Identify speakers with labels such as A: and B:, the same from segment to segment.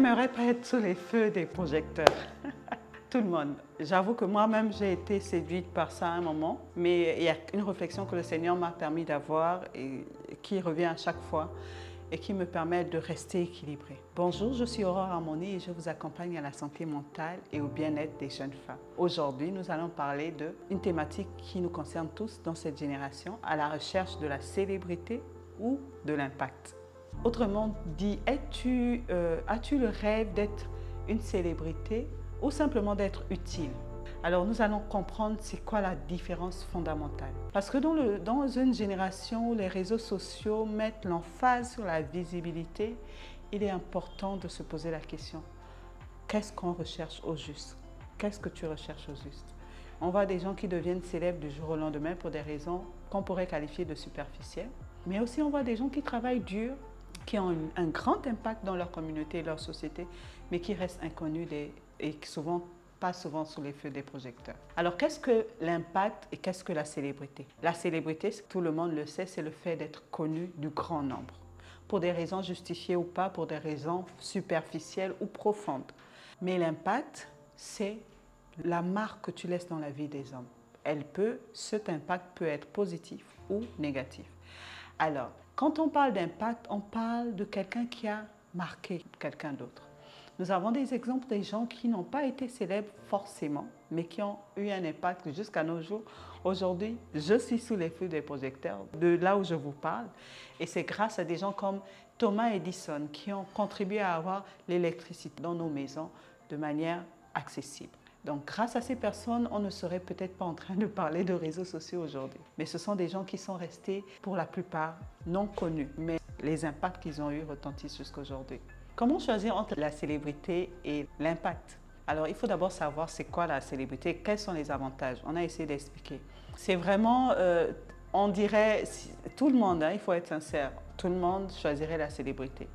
A: n'aimerait pas être sous les feux des projecteurs? Tout le monde. J'avoue que moi-même, j'ai été séduite par ça à un moment, mais il y a une réflexion que le Seigneur m'a permis d'avoir et qui revient à chaque fois et qui me permet de rester équilibrée. Bonjour, je suis Aurore Harmonie et je vous accompagne à la santé mentale et au bien-être des jeunes femmes. Aujourd'hui, nous allons parler d'une thématique qui nous concerne tous dans cette génération, à la recherche de la célébrité ou de l'impact. Autrement dit, as-tu le rêve d'être une célébrité ou simplement d'être utile? Alors nous allons comprendre c'est quoi la différence fondamentale. Parce que dans une génération où les réseaux sociaux mettent l'emphase sur la visibilité, il est important de se poser la question, qu'est-ce qu'on recherche au juste? Qu'est-ce que tu recherches au juste? On voit des gens qui deviennent célèbres du jour au lendemain pour des raisons qu'on pourrait qualifier de superficielles. Mais aussi on voit des gens qui travaillent dur, qui ont un grand impact dans leur communauté et leur société, mais qui restent inconnus et pas souvent sous les feux des projecteurs. Alors, qu'est-ce que l'impact et qu'est-ce que la célébrité? La célébrité, tout le monde le sait, c'est le fait d'être connu du grand nombre, pour des raisons justifiées ou pas, pour des raisons superficielles ou profondes. Mais l'impact, c'est la marque que tu laisses dans la vie des hommes. Cet impact peut être positif ou négatif. Alors, quand on parle d'impact, on parle de quelqu'un qui a marqué quelqu'un d'autre. Nous avons des exemples des gens qui n'ont pas été célèbres forcément, mais qui ont eu un impact jusqu'à nos jours. Aujourd'hui, je suis sous les feux des projecteurs, de là où je vous parle. Et c'est grâce à des gens comme Thomas Edison qui ont contribué à avoir l'électricité dans nos maisons de manière accessible. Donc, grâce à ces personnes, on ne serait peut-être pas en train de parler de réseaux sociaux aujourd'hui. Mais ce sont des gens qui sont restés, pour la plupart, non connus. Mais les impacts qu'ils ont eus retentissent jusqu'à aujourd'hui. Comment choisir entre la célébrité et l'impact? Alors, il faut d'abord savoir c'est quoi la célébrité, quels sont les avantages. On a essayé d'expliquer. C'est vraiment, on dirait, tout le monde, il faut être sincère, tout le monde choisirait la célébrité.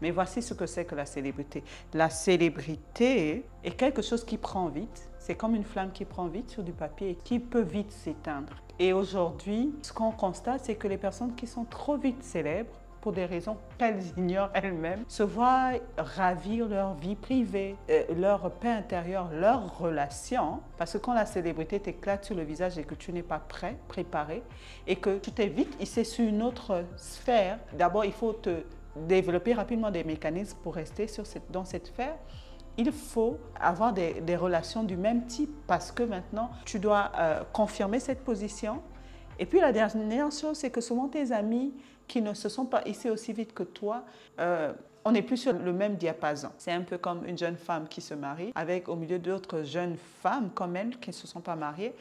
A: Mais voici ce que c'est que la célébrité. La célébrité est quelque chose qui prend vite. C'est comme une flamme qui prend vite sur du papier et qui peut vite s'éteindre. Et aujourd'hui, ce qu'on constate, c'est que les personnes qui sont trop vite célèbres, pour des raisons qu'elles ignorent elles-mêmes, se voient ravir leur vie privée, leur paix intérieure, leurs relations. Parce que quand la célébrité t'éclate sur le visage et que tu n'es pas préparé, et que tu t'es vite hissé sur une autre sphère, d'abord il faut te développer rapidement des mécanismes pour rester dans cette sphère. Il faut avoir des relations du même type parce que maintenant, tu dois confirmer cette position. Et puis la dernière chose, c'est que souvent tes amis qui ne se sont pas hissés aussi vite que toi, on n'est plus sur le même diapason. C'est un peu comme une jeune femme qui se marie avec au milieu d'autres jeunes femmes comme elle qui ne se sont pas mariées.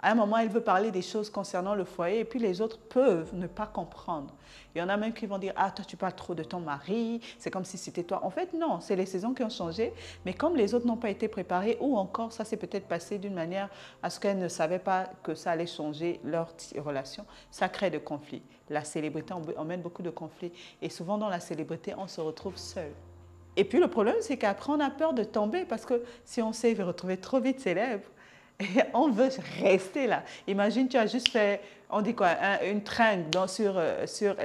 A: À un moment, elle veut parler des choses concernant le foyer et puis les autres peuvent ne pas comprendre. Il y en a même qui vont dire « Ah, toi, tu parles trop de ton mari, c'est comme si c'était toi. » En fait, non, c'est les saisons qui ont changé. Mais comme les autres n'ont pas été préparés ou encore ça s'est peut-être passé d'une manière à ce qu'elles ne savaient pas que ça allait changer leur relation, ça crée des conflits. La célébrité emmène beaucoup de conflits et souvent dans la célébrité, on se retrouve seul. Et puis le problème, c'est qu'après, on a peur de tomber parce que si on s'est retrouvé trop vite célèbre, et on veut rester là. Imagine, tu as juste fait, on dit quoi, une trend sur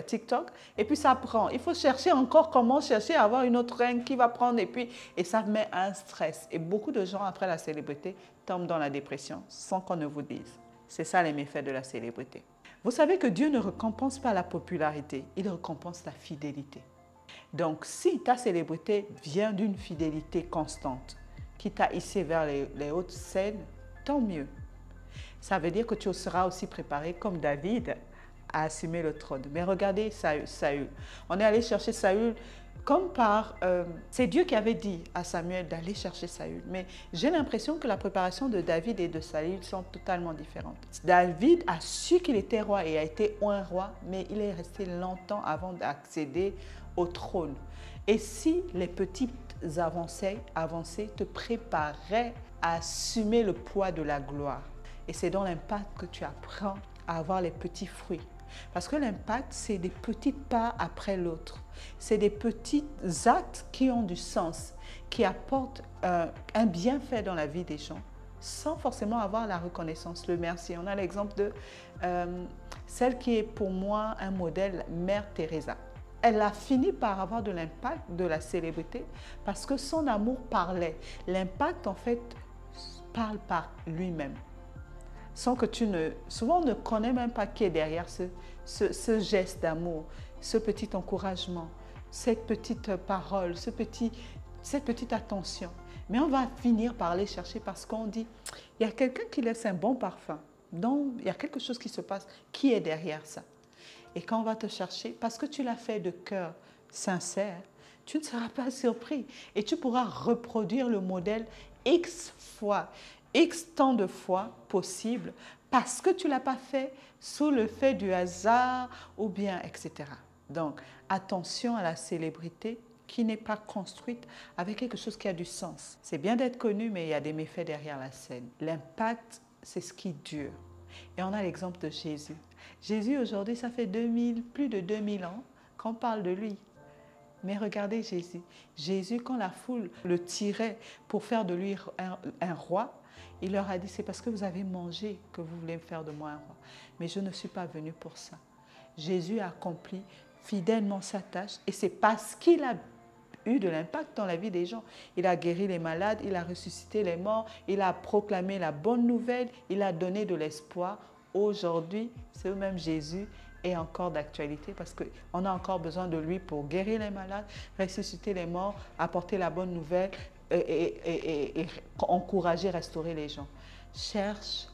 A: TikTok et puis ça prend. Il faut chercher encore comment chercher à avoir une autre trend qui va prendre et ça met un stress. Et beaucoup de gens, après la célébrité, tombent dans la dépression sans qu'on ne vous dise. C'est ça les méfaits de la célébrité. Vous savez que Dieu ne récompense pas la popularité, il récompense la fidélité. Donc, si ta célébrité vient d'une fidélité constante qui t'a hissé vers les hautes scènes, tant mieux. Ça veut dire que tu seras aussi préparé comme David à assumer le trône. Mais regardez Saül. On est allé chercher Saül comme c'est Dieu qui avait dit à Samuel d'aller chercher Saül. Mais j'ai l'impression que la préparation de David et de Saül sont totalement différentes. David a su qu'il était roi et a été un roi, mais il est resté longtemps avant d'accéder au trône. Et si les petites avancées te préparaient à assumer le poids de la gloire. Et c'est dans l'impact que tu apprends à avoir les petits fruits. Parce que l'impact, c'est des petits pas après l'autre. C'est des petits actes qui ont du sens, qui apportent un bienfait dans la vie des gens, sans forcément avoir la reconnaissance, le merci. On a l'exemple de celle qui est pour moi un modèle, Mère Teresa. elle a fini par avoir de l'impact, de la célébrité, parce que son amour parlait. L'impact, en fait, parle par lui-même. Sans que souvent, on ne connaît même pas qui est derrière ce geste d'amour, ce petit encouragement, cette petite parole, cette petite attention. Mais on va finir par aller chercher parce qu'on dit, il y a quelqu'un qui laisse un bon parfum. Donc, il y a quelque chose qui se passe. Qui est derrière ça? Et quand on va te chercher, parce que tu l'as fait de cœur sincère, tu ne seras pas surpris. Et tu pourras reproduire le modèle X fois, X temps de fois possible, parce que tu ne l'as pas fait sous le fait du hasard ou bien, etc. Donc, attention à la célébrité qui n'est pas construite avec quelque chose qui a du sens. C'est bien d'être connu, mais il y a des méfaits derrière la scène. L'impact, c'est ce qui dure. Et on a l'exemple de Jésus. Jésus, aujourd'hui, ça fait plus de 2000 ans qu'on parle de lui. Mais regardez Jésus. Jésus, quand la foule le tirait pour faire de lui un roi, il leur a dit, c'est parce que vous avez mangé que vous voulez faire de moi un roi. Mais je ne suis pas venu pour ça. Jésus a accompli fidèlement sa tâche et c'est parce qu'il a eu de l'impact dans la vie des gens. Il a guéri les malades, il a ressuscité les morts, il a proclamé la bonne nouvelle, il a donné de l'espoir. Aujourd'hui, c'est même Jésus est encore d'actualité parce qu'on a encore besoin de lui pour guérir les malades, ressusciter les morts, apporter la bonne nouvelle et encourager, restaurer les gens. Cherche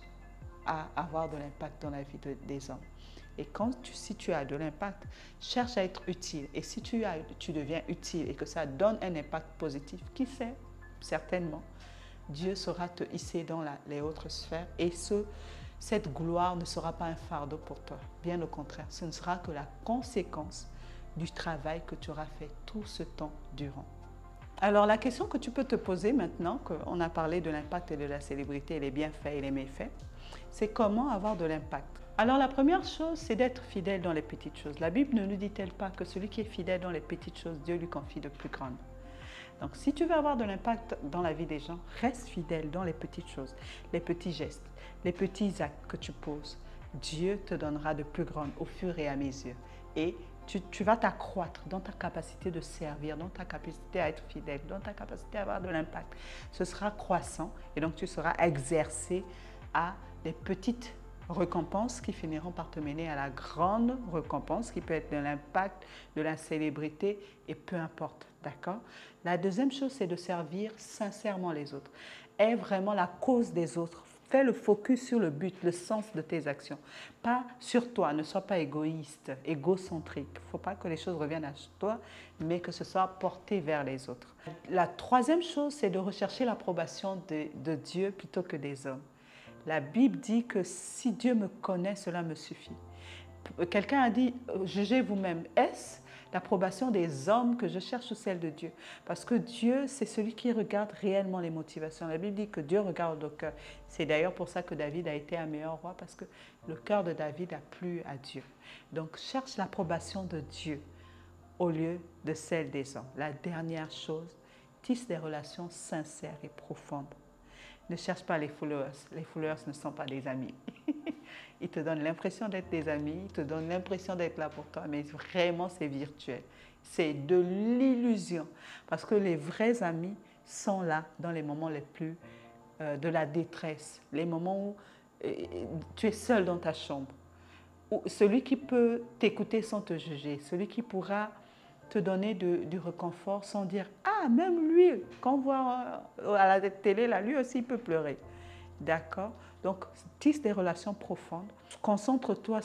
A: à avoir de l'impact dans la vie des hommes. Et si tu as de l'impact, cherche à être utile. Et si tu deviens utile et que ça donne un impact positif, qui sait, certainement, Dieu saura te hisser dans les autres sphères et cette gloire ne sera pas un fardeau pour toi. Bien au contraire, ce ne sera que la conséquence du travail que tu auras fait tout ce temps durant. Alors la question que tu peux te poser maintenant, qu'on a parlé de l'impact et de la célébrité, les bienfaits et les méfaits, c'est comment avoir de l'impact. Alors la première chose, c'est d'être fidèle dans les petites choses. La Bible ne nous dit-elle pas que celui qui est fidèle dans les petites choses, Dieu lui confie de plus grandes. Donc si tu veux avoir de l'impact dans la vie des gens, reste fidèle dans les petites choses, les petits gestes, les petits actes que tu poses. Dieu te donnera de plus grandes au fur et à mesure. Et tu vas t'accroître dans ta capacité de servir, dans ta capacité à être fidèle, dans ta capacité à avoir de l'impact. Ce sera croissant et donc tu seras exercé à des petites récompenses qui finiront par te mener à la grande récompense qui peut être de l'impact, de la célébrité et peu importe, d'accord? La deuxième chose, c'est de servir sincèrement les autres. Aie vraiment la cause des autres. Fais le focus sur le but, le sens de tes actions. Pas sur toi, ne sois pas égoïste, égocentrique. Il ne faut pas que les choses reviennent à toi, mais que ce soit porté vers les autres. La troisième chose, c'est de rechercher l'approbation de Dieu plutôt que des hommes. La Bible dit que si Dieu me connaît, cela me suffit. Quelqu'un a dit, jugez vous-même. Est-ce l'approbation des hommes que je cherche ou celle de Dieu? Parce que Dieu, c'est celui qui regarde réellement les motivations. La Bible dit que Dieu regarde au cœur. C'est d'ailleurs pour ça que David a été un meilleur roi, parce que le cœur de David a plu à Dieu. Donc, cherche l'approbation de Dieu au lieu de celle des hommes. La dernière chose, tisse des relations sincères et profondes. Ne cherche pas les followers. Les followers ne sont pas des amis. Ils te donnent l'impression d'être des amis, ils te donnent l'impression d'être là pour toi, mais vraiment c'est virtuel. C'est de l'illusion. Parce que les vrais amis sont là dans les moments les plus de la détresse, les moments où tu es seul dans ta chambre. Où celui qui peut t'écouter sans te juger, celui qui pourra te donner du réconfort sans dire « Ah, même lui, quand on voit à la télé, là, lui aussi, il peut pleurer. » D'accord? Donc, tisse des relations profondes. Concentre-toi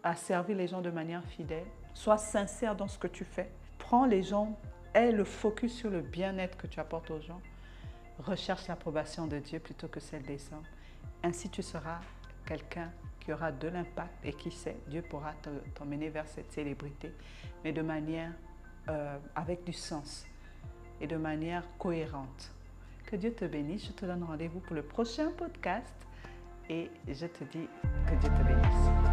A: à servir les gens de manière fidèle. Sois sincère dans ce que tu fais. Prends les gens, aie le focus sur le bien-être que tu apportes aux gens. Recherche l'approbation de Dieu plutôt que celle des hommes. Ainsi, tu seras quelqu'un qui aura de l'impact et qui sait, Dieu pourra t'emmener vers cette célébrité, mais de manière avec du sens et de manière cohérente. Que Dieu te bénisse. Je te donne rendez-vous pour le prochain podcast et je te dis que Dieu te bénisse.